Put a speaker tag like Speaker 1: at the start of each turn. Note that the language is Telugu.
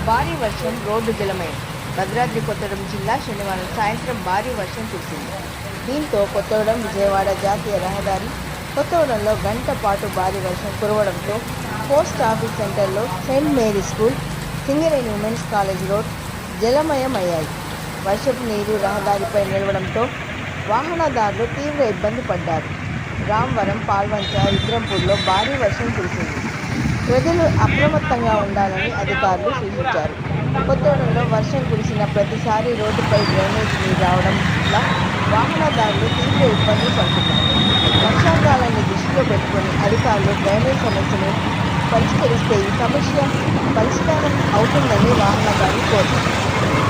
Speaker 1: భారీ వర్షం, రోడ్డు జలమయం. భద్రాద్రి కొత్తగూడెం జిల్లా శనివారం సాయంత్రం భారీ వర్షం కురిసింది. దీంతో కొత్తగూడెం విజయవాడ జాతీయ రహదారి కొత్తగూడెంలో గంట పాటు భారీ వర్షం కురవడంతో పోస్ట్ ఆఫీస్ సెంటర్లో saint Mary school, Singareni women's college road జలమయమయ్యాయి. వర్షపు నీరు రహదారిపై నిలవడంతో వాహనదారులు తీవ్ర ఇబ్బంది పడ్డారు. రామవరం, పాల్వంచ, రుద్రంపూర్లో భారీ వర్షం కురిసింది. ప్రజలు అప్రమత్తంగా ఉండాలని అధికారులు సూచించారు. కొత్తగూడెంలో వర్షం కురిసిన ప్రతిసారి రోడ్డుపై డ్రైనేజ్ నీరు రావడం వల్ల వాహనదారులు తీవ్ర ఇబ్బందులు పడుతున్నారు. వర్షాకాలాన్ని దృష్టిలో పెట్టుకుని అధికారులు డ్రైనేజ్ సమస్యను పరిష్కరిస్తే ఈ సమస్య పరిష్కారం అవుతుందని వాహనదారులు కోరుతున్నారు.